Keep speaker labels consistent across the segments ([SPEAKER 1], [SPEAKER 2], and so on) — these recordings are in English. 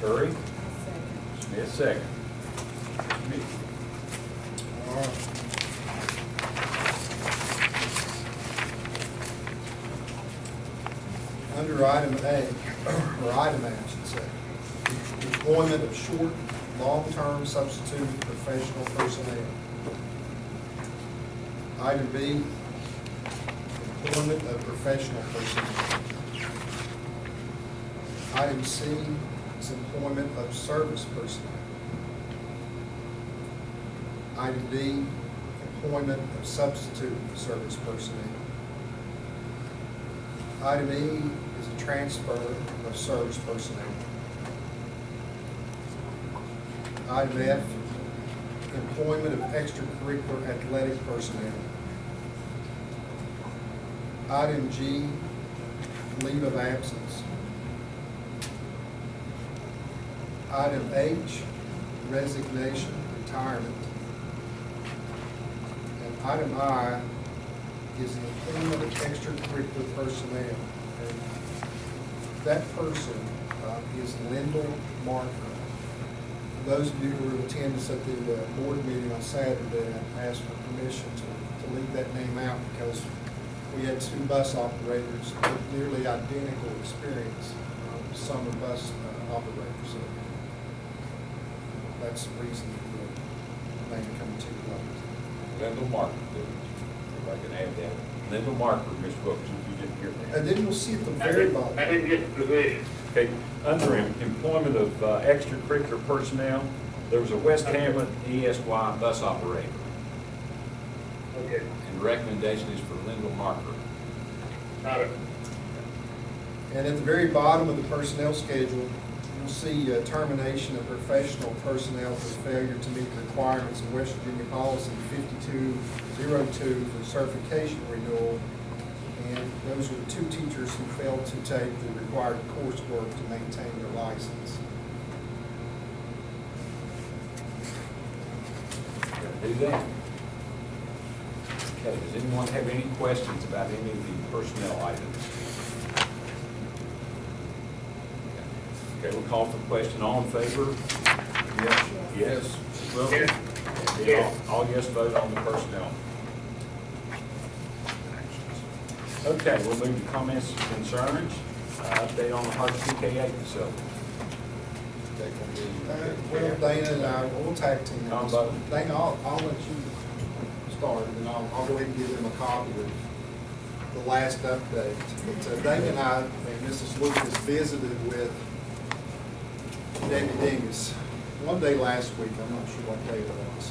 [SPEAKER 1] Curry,
[SPEAKER 2] Second.
[SPEAKER 1] Smith, second. Smith.
[SPEAKER 3] All right. Under item A, or item A, I should say, employment of short, long-term substitute professional personnel. Item B, employment of professional personnel. Item C is employment of service personnel. Item D, employment of substitute service personnel. Item E is a transfer of service personnel. Item F, employment of extracurricular athletic personnel. Item G, leave of absence. Item H, resignation, retirement. And item I is the employment of extracurricular personnel. And that person is Lyndall Marker. For those of you who were attending at the board meeting on Saturday, I asked for permission to leave that name out because we had two bus operators with nearly identical experience, summer bus operators. So that's the reason for the name coming to light.
[SPEAKER 1] Lyndall Marker, if I can add that. Lyndall Marker, Mr. Wilkerson, if you didn't hear that.
[SPEAKER 3] And then we'll see at the very bottom.
[SPEAKER 4] I didn't get the position.
[SPEAKER 1] Okay, under employment of extracurricular personnel, there was a West Hamlet ESY bus operator.
[SPEAKER 4] Okay,
[SPEAKER 1] And the recommendation is for Lyndall Marker.
[SPEAKER 4] got it.
[SPEAKER 3] And at the very bottom of the personnel schedule, you'll see termination of professional personnel for failure to meet the requirements of West Virginia Policy 5202 for certification renewal. And those are the two teachers who failed to take the required coursework to maintain their license.
[SPEAKER 1] Do that. Okay, does anyone have any questions about any of the personnel items? Okay, we'll call for the question. All in favor? Yes. Yes.
[SPEAKER 4] Yes.
[SPEAKER 1] Yeah, all yes vote on the personnel. Okay, we'll move to comments and concerns. Update on the Hart TKA facility.
[SPEAKER 3] Well, Dana and I will tag team.
[SPEAKER 1] Tom Butler.
[SPEAKER 3] Dana, I'll let you start, and then I'll go ahead and give them a copy of the last update. But Dana and I and Mrs. Lucas visited with David Dingus one day last week. I'm not sure what day it was.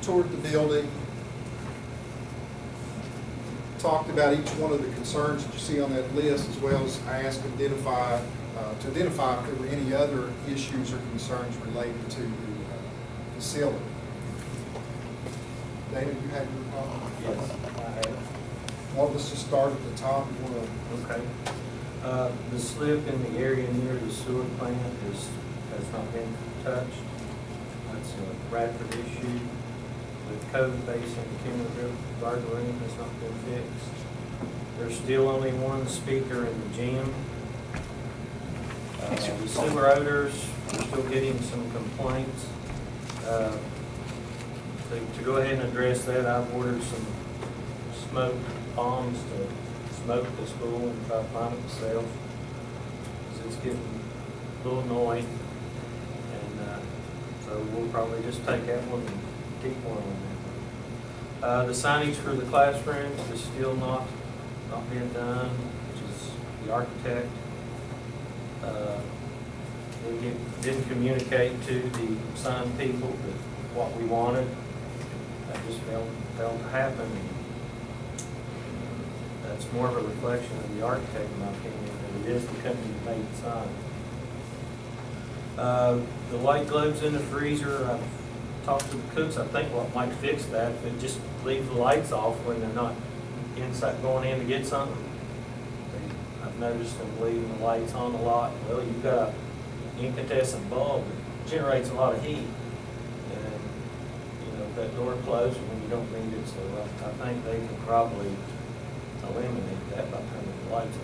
[SPEAKER 3] Toured the building, talked about each one of the concerns that you see on that list, as well as I asked to identify if there were any other issues or concerns related to the facility. Dana, you have your copy?
[SPEAKER 5] Yes, I have.
[SPEAKER 3] Well, let's just start at the top. You want to?
[SPEAKER 5] Okay. The slip in the area near the sewer plant has not been touched. That's a Bradford issue. The code base in the Kimmer guard room has not been fixed. There's still only one speaker in the gym. The sewer odors, we're still getting some complaints. To go ahead and address that, I've ordered some smoke bombs to smoke the school and try to find it myself, because it's getting a little annoying. And so we'll probably just take that one and keep one on there. The signage for the classrooms is still not being done, which is the architect. We didn't communicate to the sign people that what we wanted. That just failed to happen. That's more of a reflection of the architect, in my opinion, than it is the company that made the sign. The light globes in the freezer, I've talked to the cooks. I think what might fix that, if it just leave the lights off when they're not inside going in to get something. I've noticed them leaving the lights on a lot. Well, you've got an incandescent bulb that generates a lot of heat. And, you know, that door closes when you don't need it, so I think they can probably eliminate that by turning the lights on.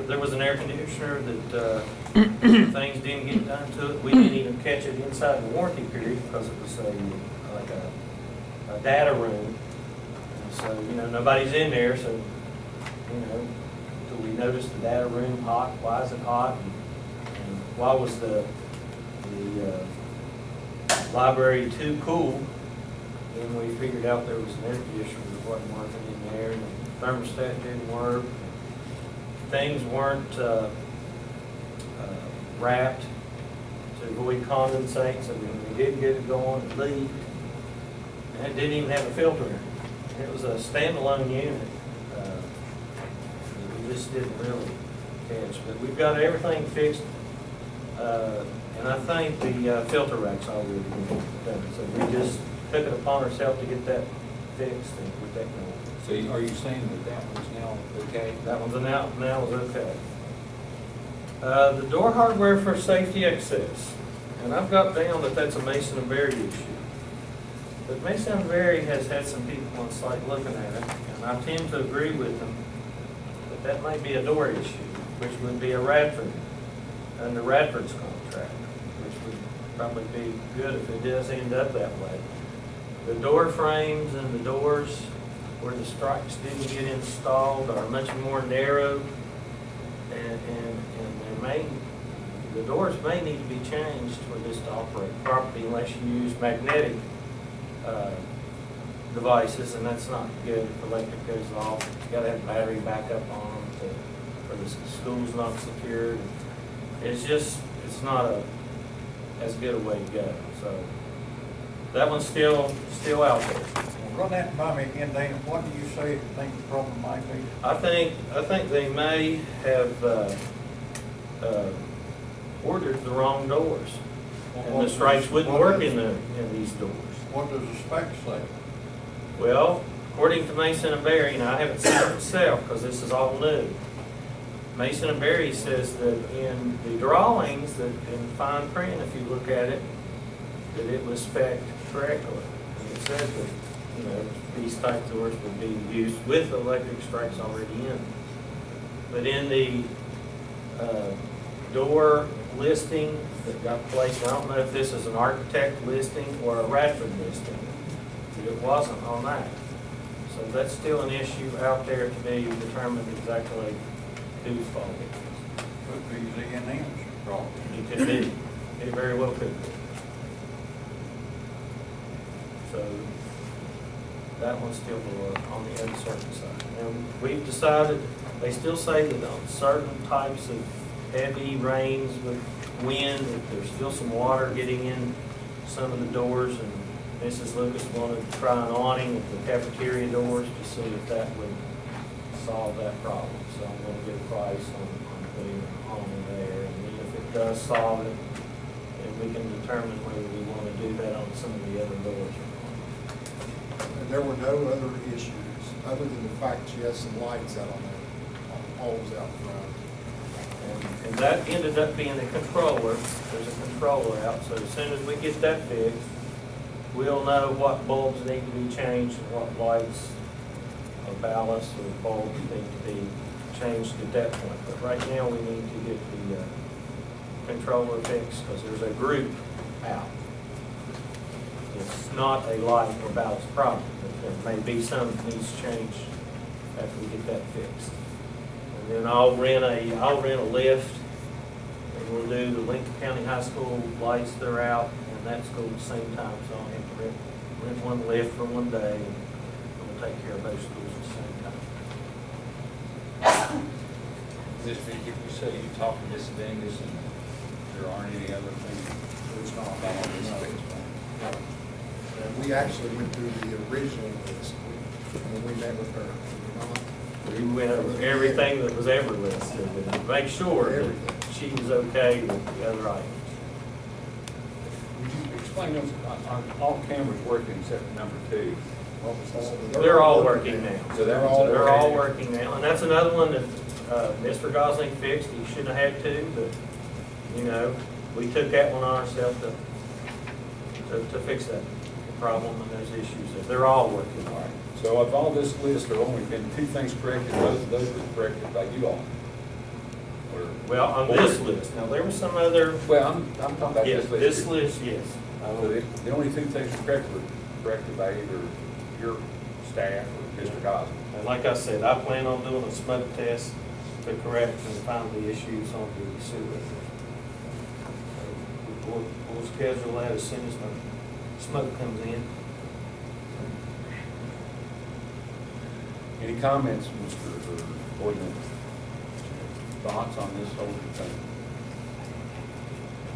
[SPEAKER 5] There was an air conditioner that, things didn't get done to it. We didn't even catch it inside the warranty period because it was like a data room. And so, nobody's in there, so, do we notice the data room hot? Why is it hot? And why was the library too cool? Then we figured out there was an air conditioner that wasn't working in there, and the thermostat didn't work. Things weren't wrapped to avoid condensate, so when we did get it going, it leaked. And it didn't even have a filter in it. It was a standalone unit. We just didn't really catch, but we've got everything fixed. And I think the filter rack's already been done, so we just took it upon ourselves to get that fixed and get that going.
[SPEAKER 2] So are you saying that one's now okay?
[SPEAKER 5] That one's now is okay. The door hardware for safety access, and I've got down that that's a Mason and Berry issue. But Mason and Berry has had some people on site looking at it, and I tend to agree with them that that may be a door issue, which would be a Radford, under Radford's contract, which would probably be good if it does end up that way. The door frames and the doors where the strikes didn't get installed are much more narrow, and the doors may need to be changed for this to operate properly unless you use magnetic devices, and that's not good if electric goes off. You gotta have battery backup on them for the school's not secured. It's not as good a way to go. So that one's still out there.
[SPEAKER 2] Run that by me again, Dana. What do you say you think the problem might be?
[SPEAKER 5] I think they may have ordered the wrong doors, and the stripes wouldn't work in these doors.
[SPEAKER 2] What does the spec say?
[SPEAKER 5] Well, according to Mason and Berry, and I haven't seen it myself because this is all new. Mason and Berry says that in the drawings, that in fine print, if you look at it, that it was spec'd correctly. And it says that these type doors would be used with electric stripes already in. But in the door listing that got placed, I don't know if this is an architect listing or a Radford listing, but it wasn't on that. So that's still an issue out there to be determined exactly whose fault it is.
[SPEAKER 2] Could be Z&M's problem.
[SPEAKER 5] It could be, it very well could be. So that one's still on the uncertain side. And we've decided, they still say that on certain types of heavy rains with wind, that there's still some water getting in some of the doors, and Mrs. Lucas wanted to try an awning at the cafeteria doors to see if that would solve that problem. So I'm gonna get a price on putting an awning there, and then if it does solve it, then we can determine whether we wanna do that on some of the other doors or not.
[SPEAKER 3] And there were no other issues, other than the fact she has some lights out on the poles out front.
[SPEAKER 5] And that ended up being a controller. There's a controller out, so as soon as we get that fixed, we'll know what bulbs need to be changed and what lights or ballasts or bulbs need to be changed at that point. But right now, we need to get the controller fixed because there's a group out. It's not a light or ballast problem, but there may be some that needs changed after we get that fixed. And then I'll rent a lift, and we'll do the Lincoln County High School lights that are out, and that school at the same time, so I'll have to rent one lift for one day, and we'll take care of both schools at the same time.
[SPEAKER 2] You say you talked to Miss Dingus and there aren't any other things?
[SPEAKER 3] It's not
[SPEAKER 2] About all this
[SPEAKER 3] no.
[SPEAKER 2] fixed, right?
[SPEAKER 3] And we actually went through the original list when we met with her.
[SPEAKER 5] We went over everything that was ever listed, and to make sure that she was okay with the other items.
[SPEAKER 2] Would you explain those, are all cameras working except for number 2? What was that?
[SPEAKER 5] They're all working now.
[SPEAKER 2] So
[SPEAKER 3] They're all
[SPEAKER 5] They're all working now, and that's another one that Mr. Gosling fixed. He shouldn't have had to, but, we took that one on ourselves to fix that. problem and there's issues there. They're all working
[SPEAKER 1] All
[SPEAKER 5] hard.
[SPEAKER 1] right, so of all this list, there have only been two things corrected, both of those were corrected by you all. Or-
[SPEAKER 5] Well, on this list, now there were some other,
[SPEAKER 1] Well, I'm talking about
[SPEAKER 5] yes,
[SPEAKER 1] this list.
[SPEAKER 5] this
[SPEAKER 1] here.
[SPEAKER 5] list, yes.
[SPEAKER 1] The only two things corrected were corrected by either your staff or Mr. Cosmo.
[SPEAKER 5] And like I said, I plan on doing a smoke test to correct and find the issues on the sewer. We'll schedule that as soon as the smoke comes in.
[SPEAKER 1] Any comments, Mr. Boydman? Thoughts on this whole thing?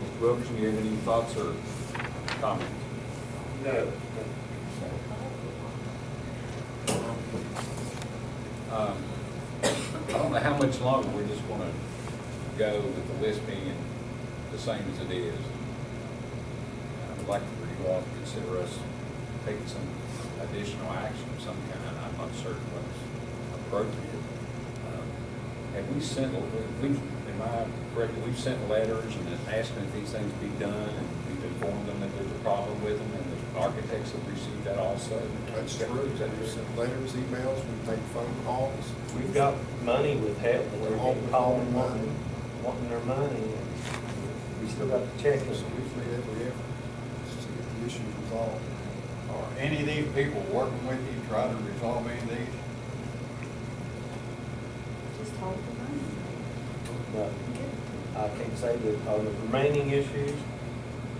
[SPEAKER 1] Mr. Wilkerson, you have any thoughts or comments?
[SPEAKER 4] No.
[SPEAKER 1] I don't know how much longer we're just gonna go with the list being the same as it is. I would like for you all to consider us taking some additional action of some kind. I'm not certain what's appropriate. Have we sent, am I correct, we've sent letters and asking that these things be done, and we've informed them that there's a problem with them, and the architects have received that also?
[SPEAKER 3] That's true.
[SPEAKER 1] Is that
[SPEAKER 3] We've
[SPEAKER 1] true?
[SPEAKER 3] sent letters, emails, we've made phone calls.
[SPEAKER 5] We've got money with help, and they're
[SPEAKER 3] All
[SPEAKER 5] calling,
[SPEAKER 3] money.
[SPEAKER 5] wanting their money. and We still got to check
[SPEAKER 3] So
[SPEAKER 5] it.
[SPEAKER 3] we've made every effort to get the issues resolved.
[SPEAKER 2] Are any of these people working with you, trying to resolve any of these?
[SPEAKER 6] Just hold the money.
[SPEAKER 5] But I can't say that on the remaining issues,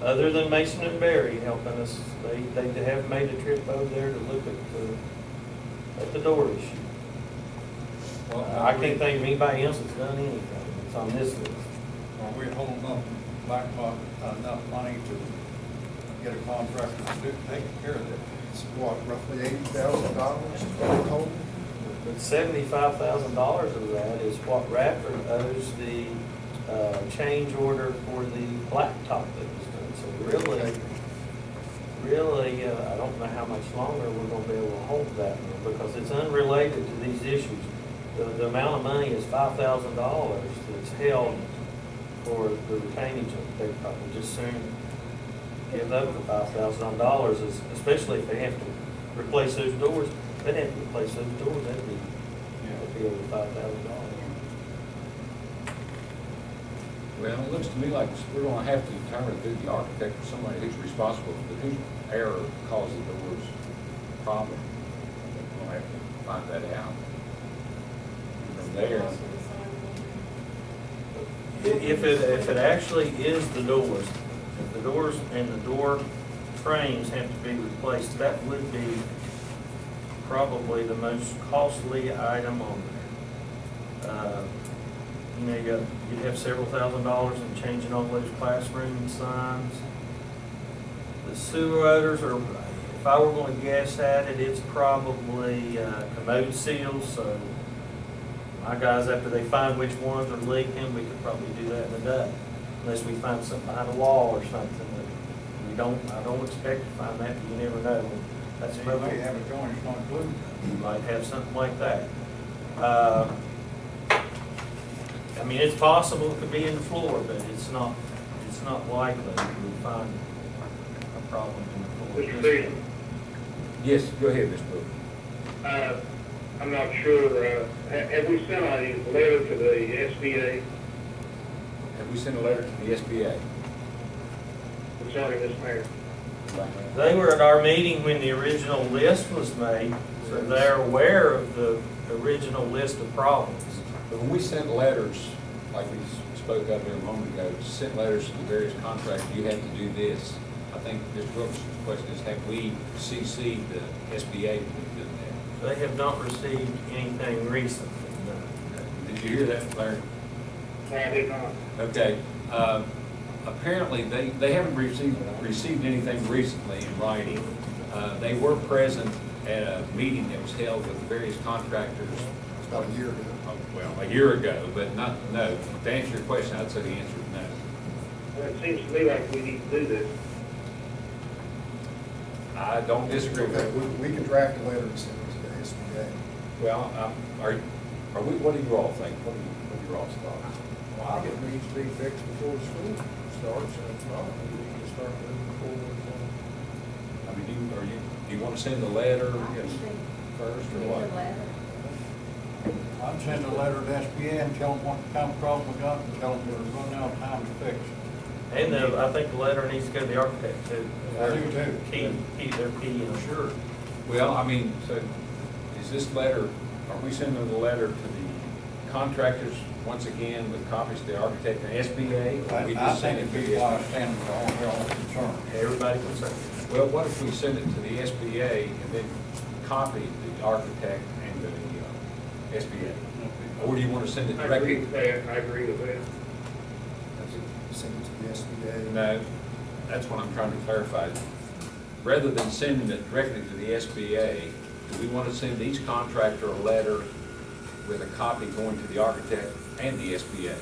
[SPEAKER 5] other than Mason and Barry helping us, they have made a trip over there to look at the door issue. I can't think of anybody else that's done anything. It's on this list.
[SPEAKER 2] Are we holding up back enough money to get a contractor to take care of this?
[SPEAKER 3] It's what, roughly $80,000 is what we told them?
[SPEAKER 5] But $75,000 of that is what Radford owes the change order for the blacktop that was done. So really, I don't know how much longer we're gonna be able to hold that one, because it's unrelated to these issues. The amount of money is $5,000 that's held for the retainage. They probably just soon give up the $5,000, especially if they have to replace those doors. They'd have to replace those doors, that'd be over $5,000.
[SPEAKER 1] Well, it looks to me like we're gonna have to determine through the architect or somebody who's responsible for whose error caused the door's problem. We're gonna have to find that out. From there,
[SPEAKER 5] If it actually is the doors, if the doors and the door frames have to be replaced, that would be probably the most costly item on there. You know, you'd have several $1,000s in changing all those classroom signs. The sewer odors are, if I were going to guess at it, it's probably commode seals, so my guys, after they find which ones are leaking, we could probably do that in a day, unless we find something behind a wall or something. I don't expect to find that, but you never know. That's
[SPEAKER 2] You may have a joint that's not included.
[SPEAKER 5] You might have something like that. I mean, it's possible it could be in the floor, but it's not likely we would find a problem in the
[SPEAKER 4] Mr.
[SPEAKER 5] floor.
[SPEAKER 4] Beasley,
[SPEAKER 1] yes, go ahead, Ms. Brooks.
[SPEAKER 4] I'm not sure, have we sent a letter to the SBA
[SPEAKER 1] Have we sent a letter to the SBA?
[SPEAKER 4] concerning this matter?
[SPEAKER 5] They were at our meeting when the original list was made, so they're aware of the original list of problems.
[SPEAKER 1] But when we sent letters, like we spoke of here a moment ago, sent letters to the various contractors, you had to do this. I think Mr. Brooks' question is, have we CC'd the SBA when we did that?
[SPEAKER 5] They have not received anything recently, no.
[SPEAKER 1] Did you hear that, Larry?
[SPEAKER 4] No, I did not.
[SPEAKER 1] Okay, apparently, they haven't received anything recently in writing. They were present at a meeting that was held with the various contractors.
[SPEAKER 3] It's about a year ago.
[SPEAKER 1] Well, a year ago, but not, no. To answer your question, I'd say the answer is no.
[SPEAKER 4] Well, it seems to me like we need to do this.
[SPEAKER 1] I don't disagree with
[SPEAKER 3] Okay,
[SPEAKER 1] that.
[SPEAKER 3] we can draft a letter and send it to the SBA.
[SPEAKER 1] Well, are we, what do you all think? What are your all's thoughts?
[SPEAKER 7] Well, I think it needs to be fixed before the school starts, and if not, we need to start moving forward.
[SPEAKER 1] I I mean, do you want to send a letter
[SPEAKER 6] I
[SPEAKER 1] yes,
[SPEAKER 6] think
[SPEAKER 1] first
[SPEAKER 6] we
[SPEAKER 1] or
[SPEAKER 6] need
[SPEAKER 1] what?
[SPEAKER 6] a letter.
[SPEAKER 2] I'd send a letter to SBA and tell them what kind of problem we got, and tell them we're running out of time to fix it.
[SPEAKER 5] And I think the letter needs to go to the architect too.
[SPEAKER 2] I do too.
[SPEAKER 5] They're key, you know.
[SPEAKER 2] Sure.
[SPEAKER 1] Well, I mean, so is this letter, are we sending the letter to the contractors once again with copies to the architect and SBA? Or we
[SPEAKER 2] I
[SPEAKER 1] just
[SPEAKER 2] think
[SPEAKER 1] send it
[SPEAKER 2] it'd
[SPEAKER 1] to
[SPEAKER 2] be
[SPEAKER 1] the
[SPEAKER 2] wise
[SPEAKER 1] SBA?
[SPEAKER 2] standing with all their own concern.
[SPEAKER 5] Everybody can say.
[SPEAKER 1] Well, what if we send it to the SBA and then copy the architect and the SBA? Or do you want to send it
[SPEAKER 4] I agree
[SPEAKER 1] directly?
[SPEAKER 4] with that, I agree with that.
[SPEAKER 3] Send it to the SBA.
[SPEAKER 1] No, that's what I'm trying to clarify. Rather than sending it directly to the SBA, do we want to send each contractor a letter with a copy going to the architect and the SBA?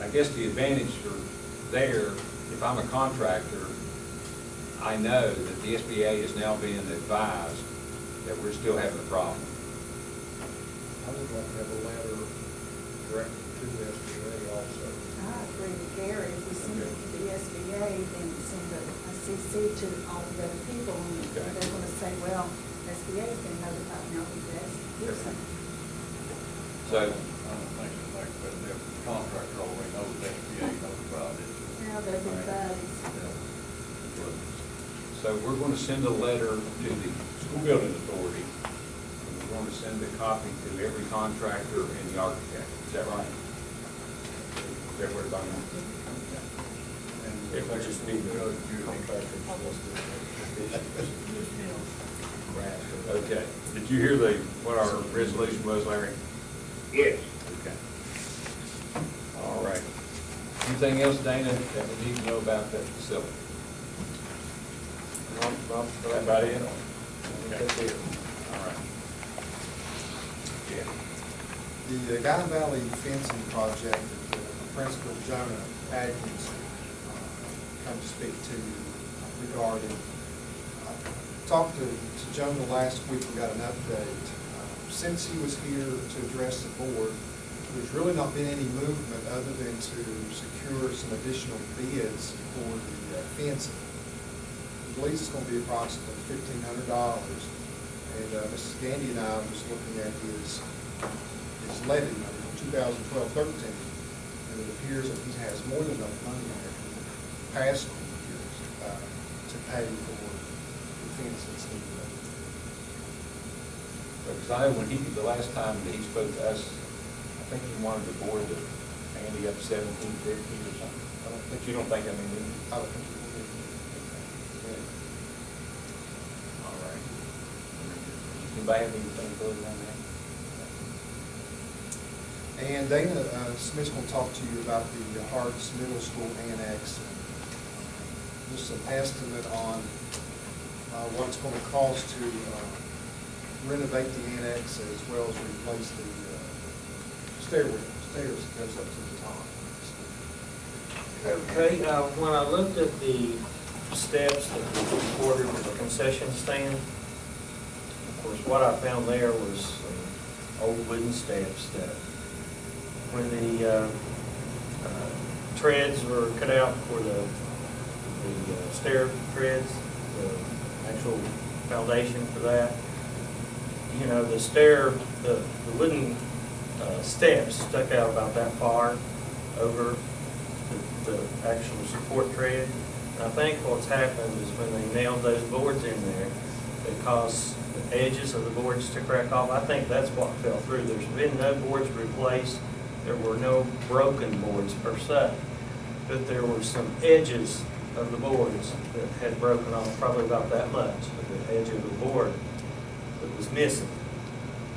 [SPEAKER 1] I guess the advantage for there, if I'm a contractor, I know that the SBA is now being advised that we're still having a problem.
[SPEAKER 3] I would like to have a letter directed to the SBA also.
[SPEAKER 6] I agree with Gary, if we send it to the SBA, then send a CC to all the other people, and
[SPEAKER 1] Okay.
[SPEAKER 6] they're gonna say, well, SBA's been notified, no, that's Gibson.
[SPEAKER 1] So,
[SPEAKER 2] I don't think it makes a difference. The contractor already knows the SBA knows about it.
[SPEAKER 6] Now they're good buddies.
[SPEAKER 1] so we're going to send a letter to the school building authority, and we're going to send a copy to every contractor and the architect. Is that right? Is that what it's on?
[SPEAKER 2] And
[SPEAKER 5] It would just be the
[SPEAKER 2] Judge Judy.
[SPEAKER 1] Okay. Did you hear what our resolution was, Larry?
[SPEAKER 4] Yes.
[SPEAKER 1] Okay. All right. Anything else, Dana, that we need to know about that facility? That about it? Okay. All right. Yeah.
[SPEAKER 3] The Guy Valley fencing project, that Principal Jonah Atkins come to speak to you regarding. Talked to Jonah last week, we got an update. Since he was here to address the board, there's really not been any movement other than to secure some additional bids for the fencing. He believes it's going to be approximately $1,500. And Mrs. Gandy and I was looking at his levy number from 2012-13, and it appears that he has more than enough money in there for the past years to pay for the fence that's needed.
[SPEAKER 1] Because I know when the last time that he spoke to us, I think he wanted the board to handy up 1750 or something. But you don't think, I mean,
[SPEAKER 3] I don't think he will be.
[SPEAKER 1] all right. Anybody have anything further on that?
[SPEAKER 3] And Dana Smith's going to talk to you about the Harts Middle School Annex. Just an estimate on what it's going to cost to renovate the annex as well as replace the stairs that goes up to the top.
[SPEAKER 5] Okay, when I looked at the steps that were ordered for the concession stand, of course, what I found there was some old wooden steps that when the treads were cut out for the stair treads, the actual foundation for that, you know, the wooden steps stuck out about that far over the actual support tread. And I think what's happened is when they nailed those boards in there, it caused the edges of the boards to crack off. I think that's what fell through. There's been no boards replaced. There were no broken boards per se, but there were some edges of the boards that had broken off, probably about that much, of the edge of the board that was missing.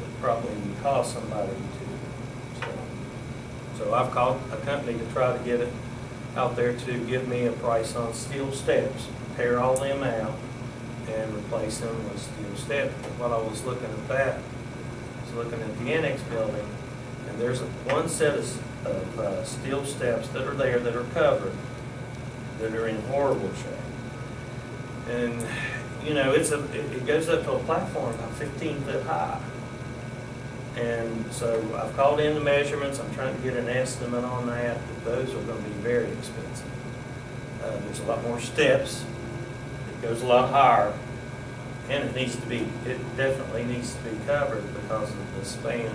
[SPEAKER 5] That probably would cost somebody to. So I've called a company to try to get it out there to give me a price on steel steps, tear all them out and replace them with steel steps. But while I was looking at that, I was looking at the annex building, and there's one set of steel steps that are there that are covered, that are in horrible shape. And, you know, it goes up to a platform about 15 foot high. And so I've called in the measurements, I'm trying to get an estimate on that, but those are going to be very expensive. There's a lot more steps goes a lot higher, and it definitely needs to be covered because of the span,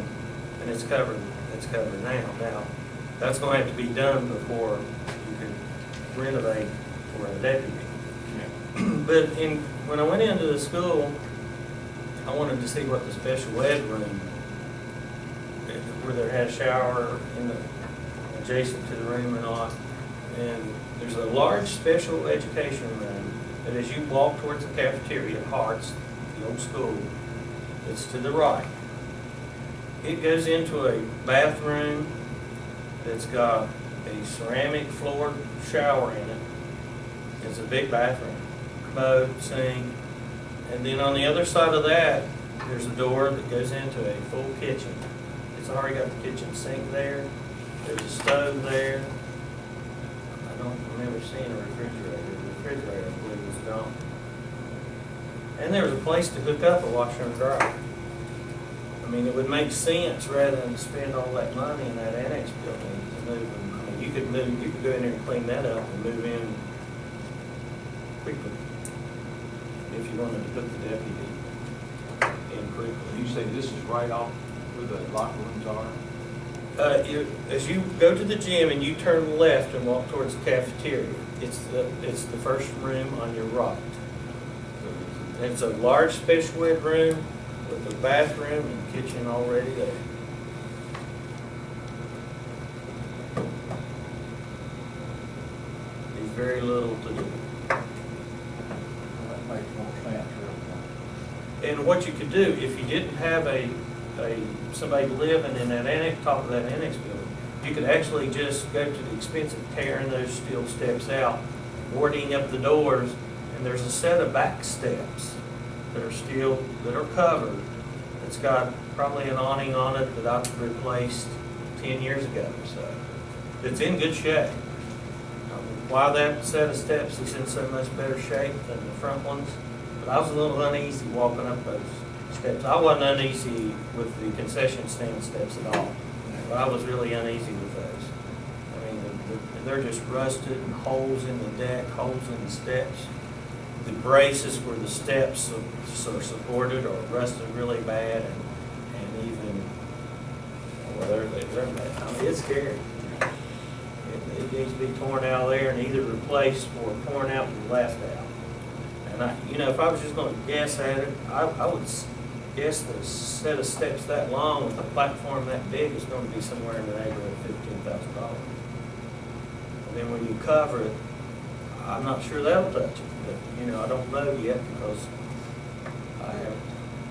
[SPEAKER 5] and it's covered now. Now, that's gonna have to be done before you can renovate for a deputy. But when I went into the school, I wanted to see what the special ed room, where they had a shower in the, adjacent to the room or not. And there's a large special education room that as you walk towards the cafeteria at Hart's, the old school, it's to the right. It goes into a bathroom that's got a ceramic floored shower in it. It's a big bathroom, commode, sink. And then on the other side of that, there's a door that goes into a full kitchen. It's already got the kitchen sink there. There's a stove there. I don't remember seeing a refrigerator. The refrigerator, I believe, was gone. And there was a place to hook up a washer and dryer. I mean, it would make sense rather than spend all that money in that annex building to move them. I mean, you could go in there and clean that up and move in quickly if you wanted to put the deputy in quickly.
[SPEAKER 1] You say this is right off where the locker rooms are?
[SPEAKER 5] As you go to the gym and you turn left and walk towards the cafeteria, it's the first room on your right. It's a large special ed room with a bathroom and kitchen already there. There's very little to do.
[SPEAKER 2] That makes more sense, really.
[SPEAKER 5] And what you could do, if you didn't have somebody living in that annex, top of that annex building, you could actually just go to the expense of tearing those steel steps out, boarding up the doors, and there's a set of back steps that are covered. It's got probably an awning on it that I've replaced 10 years ago, so it's in good shape. Why that set of steps is in so much better shape than the front ones, but I was a little uneasy walking up those steps. I wasn't uneasy with the concession stand steps at all, but I was really uneasy with those. I mean, they're just rusted and holes in the deck, holes in the steps. The braces where the steps are supported are rusted really bad, and even, well, they're bad. I mean, it's scary. It needs to be torn out of there and either replaced or torn out and left out. And if I was just going to guess at it, I would guess the set of steps that long with a platform that big is going to be somewhere in the neighborhood of $15,000. And then when you cover it, I'm not sure that'll touch it, but I don't know yet because I haven't.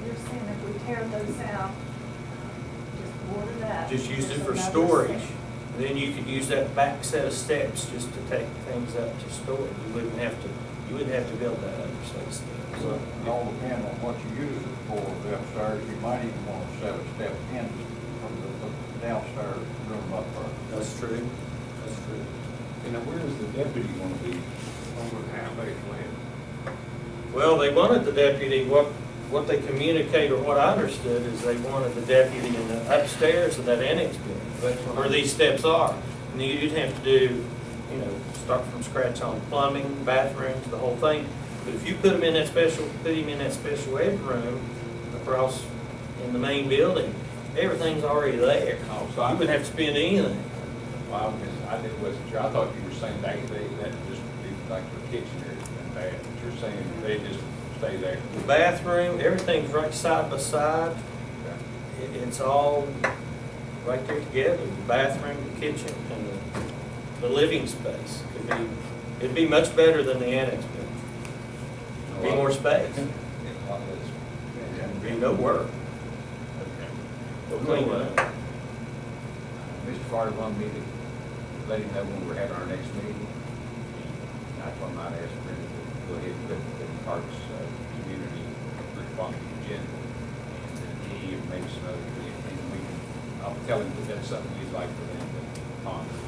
[SPEAKER 6] You're saying if we tear those out, just board it up.
[SPEAKER 5] Just use it for
[SPEAKER 6] There's another
[SPEAKER 5] storage.
[SPEAKER 6] section.
[SPEAKER 5] Then you could use that back set of steps just to take things up to store. You wouldn't have to build that other set of steps.
[SPEAKER 2] So it all depends on what you use it for. The upstairs, you might even want to set a step in from the downstairs room up there.
[SPEAKER 5] That's true. That's true.
[SPEAKER 1] And now where does the deputy want to be? Over the half-acre land?
[SPEAKER 5] Well, they wanted the deputy, what they communicate, or what I understood, is they wanted the deputy in the upstairs of that annex building, where these steps are. And you'd have to do, start from scratch on plumbing, bathrooms, the whole thing. But if you put him in that special ed room across in the main building, everything's already there.
[SPEAKER 1] Oh, so I
[SPEAKER 5] You wouldn't have to spend anything.
[SPEAKER 1] Well, I wasn't sure. I thought you were saying that just be like the kitchen area and that. But you're saying they just stay there.
[SPEAKER 5] The bathroom, everything's right side by side.
[SPEAKER 1] Okay.
[SPEAKER 5] It's all right there together, the bathroom, the kitchen, and the living space. It'd be much better than the annex building. Be more space.
[SPEAKER 1] Yeah, a lot less.
[SPEAKER 5] It'd be no work.
[SPEAKER 1] Okay.
[SPEAKER 5] Go clean it up.
[SPEAKER 1] Mr. Carter wanted me to let him know when we're having our next meeting. I thought I might ask Brenda to go ahead and put the Parks community response agenda. And then he or maybe some other, and we can, I'll tell him that that's something you'd like for them to ponder.